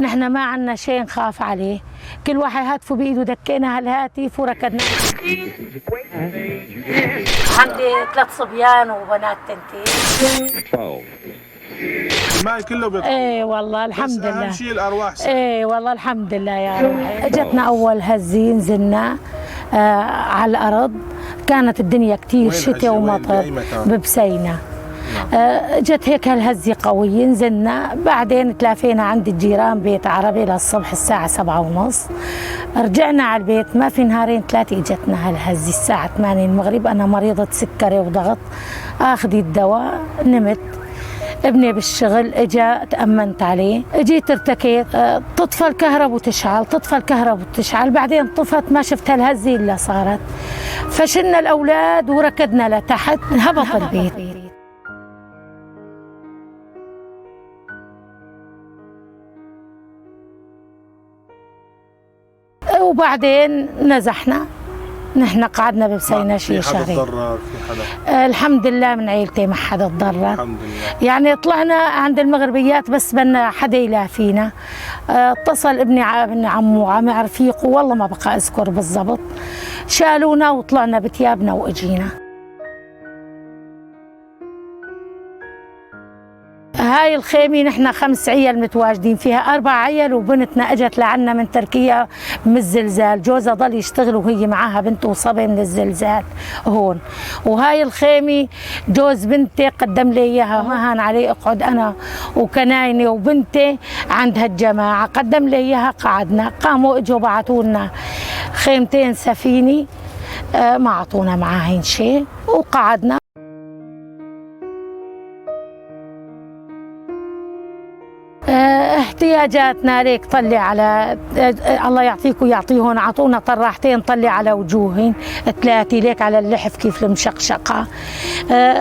نحن ما عنا شيء نخاف عليه، كل واحد هاتفه بايده دكينا على الهاتف وركضنا. عندي 3 صبيان وبنات تنتين. الماي كله بيطلع. ايه والله الحمد لله. اهم شيء الارواح. ايه والله الحمد لله يا روحي. اجتنا اول هزه نزلنا على الارض، كانت الدنيا كثير شتاء ومطر ببسينا. اجت هيك هالهزه قويه، نزلنا بعدين تلافينا عند الجيران بيت عربي للصبح الساعه 7:30. رجعنا على البيت ما في نهارين 3 اجتنا هالهزه الساعه 8 المغرب. انا مريضه سكري وضغط، اخذ الدواء نمت. ابني بالشغل اجا تأمنت عليه، اجيت ارتكيت، تطفى الكهرب وتشعل، تطفى الكهرب وتشعل، بعدين طفت ما شفت هالهزه الا صارت. فشلنا الاولاد وركضنا لتحت، هبط البيت. وبعدين نزحنا، نحن قعدنا ببسينا شي شهرين. في حدا؟ الحمد لله من عيلتي ما حدا تضرر. الحمد لله. يعني طلعنا عند المغربيات بس بدنا حدا يلافينا. اتصل ابن عمو عم رفيقه، والله ما بقى اذكر بالضبط، شالونا وطلعنا بثيابنا واجينا. هاي الخيمة نحن 5 عيال متواجدين فيها، 4 عيال وبنتنا اجت لعنا من تركيا من الزلزال، جوزها ضل يشتغل وهي معاها بنته وصبي من الزلزال هون. وهاي الخيمة جوز بنتي قدم لي اياها، ما هان علي اقعد انا وكنايني وبنتي عند هالجماعة، قدم لي اياها قعدنا. قاموا اجوا بعثوا لنا خيمتين سفينة، ما اعطونا معاهن شيء وقعدنا. احتياجاتنا ليك طلع على الله يعطيك ويعطيهن، اعطونا طراحتين طلع على وجوههم 3 ليك على اللحف كيف المشقشقه.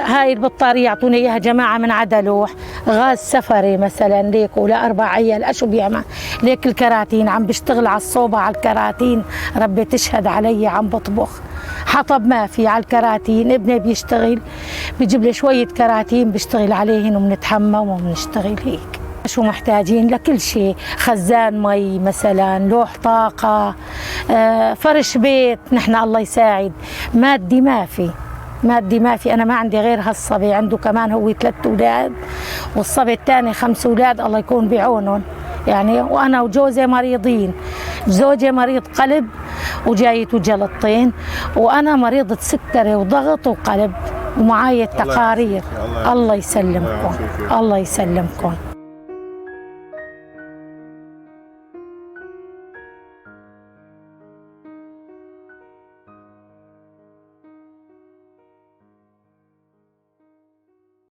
هاي البطاريه يعطونا اياها جماعه من عدلوح، غاز سفري مثلا ليك ولا 4 عيال اشو بيعمل ليك. الكراتين عم بشتغل على الصوبه على الكراتين، ربي تشهد علي عم بطبخ. حطب ما في على الكراتين، ابني بيشتغل بيجيب لي شويه كراتين بشتغل عليهن وبنتحمى وبنشتغل هيك. شو محتاجين لكل شيء، خزان مي مثلا، لوح طاقة، فرش بيت، نحن الله يساعد. مادي ما في، مادي ما في. أنا ما عندي غير هالصبي، عنده كمان هو 3 أولاد، والصبي الثاني 5 أولاد الله يكون بعونهم يعني. وأنا وجوزي مريضين، زوجي مريض قلب وجايته جلطين، وأنا مريضة سكري وضغط وقلب ومعاي التقارير. الله يسلمكم، الله يسلمكم.